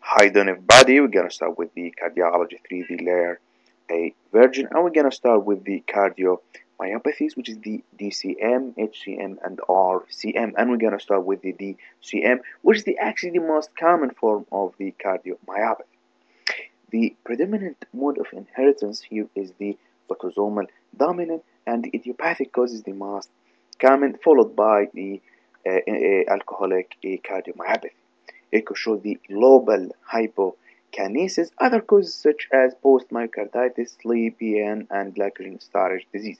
Hi doing everybody, we're gonna start with the cardiology 3D layer a version, and we're gonna start with the cardiomyopathies, which is the DCM, HCM, and RCM, and we're gonna start with the DCM, which is actually the most common form of the cardiomyopathy. The predominant mode of inheritance here is the autosomal dominant, and the idiopathic cause is the most common, followed by the alcoholic cardiomyopathy. It could show the global hypokinesis, other causes such as post-myocarditis, sleep, PN, and glycogen storage disease.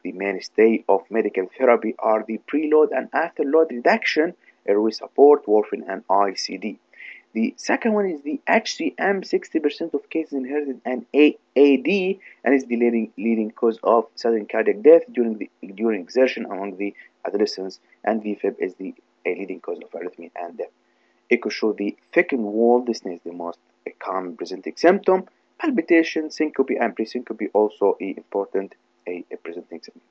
The mainstay of medical therapy are the preload and afterload reduction, airway support, warfarin, and ICD. The second one is the HCM, 60% of cases inherited, and AAD, and is the leading cause of sudden cardiac death during exertion among the adolescents, and VFib is the leading cause of arrhythmia and death. It could show the thickened wall. This is the most common presenting symptom. Palpitation, syncope, and presyncope also important presenting symptom.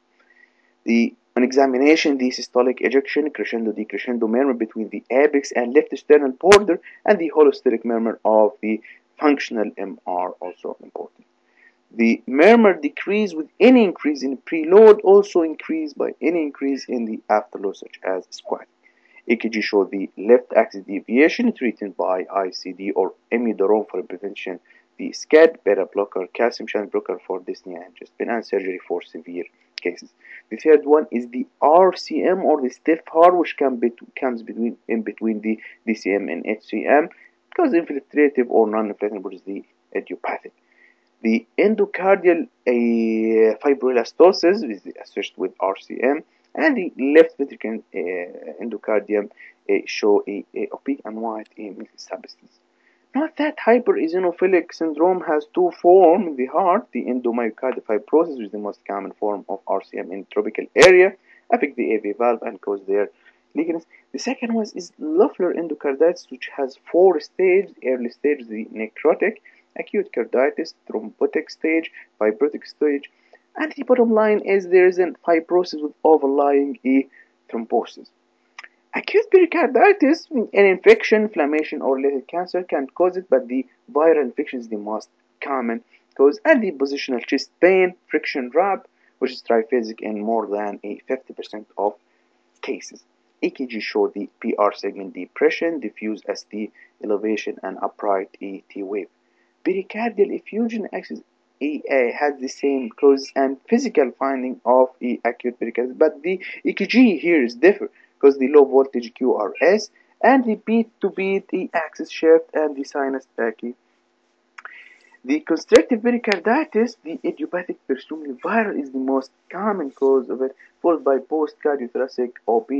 On examination, the systolic ejection, crescendo, decrescendo murmur between the apex and left sternal border, and the holosteric murmur of the functional MR also important. The murmur decrease with any increase in preload, also increase by any increase in the afterload, such as squat. EKG show the left axis deviation treated by ICD or imidorone for prevention, the SCAD, beta blocker, calcium channel blocker for dyspnea and chest pain, and surgery for severe cases. The third one is the RCM or the stiff heart, which comes in between the DCM and HCM, because infiltrative or non-infiltrative, which is the idiopathic. The endocardial fibrinostosis is associated with RCM, and the left ventricular endocardium show a opaque and white milky substance. Note that hypereosinophilic syndrome has two forms in the heart. The endomyocardial fibrosis, which is the most common form of RCM in tropical area, affect the AV valve and cause their leakage. The second one is Loeffler endocarditis, which has four stages. Early stage, the necrotic, acute carditis, thrombotic stage, fibrotic stage, and the bottom line is there is a fibrosis with overlying thrombosis. Acute pericarditis, an infection, inflammation, or related cancer can cause it, but the viral infection is the most common cause. And the positional chest pain, friction rub, which is triphasic in more than 50% of cases. EKG show the PR segment depression, diffuse ST elevation, and upright ET wave. Pericardial effusion axis has the same cause and physical finding of acute pericarditis, but the EKG here is different because the low voltage QRS and the beat to beat axis shift and the sinus tachy. The constrictive pericarditis, the idiopathic presumably viral, is the most common cause of it, followed by post-cardiothoracic OP.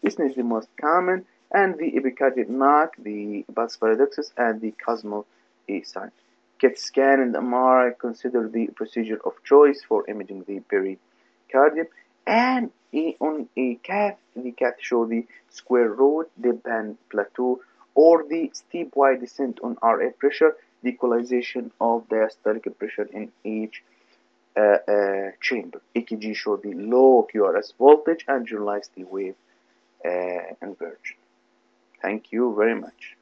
This is the most common, and the epicardial knock, the pulse paradoxus, and the Cosmo sign. CAT scan and MRI consider the procedure of choice for imaging the pericardium, and on a cath, the cath show the square root, dip and plateau, or the steep wide descent on RA pressure, the equalization of diastolic pressure in each chamber. EKG show the low QRS voltage and generalized the wave inversion. Thank you very much.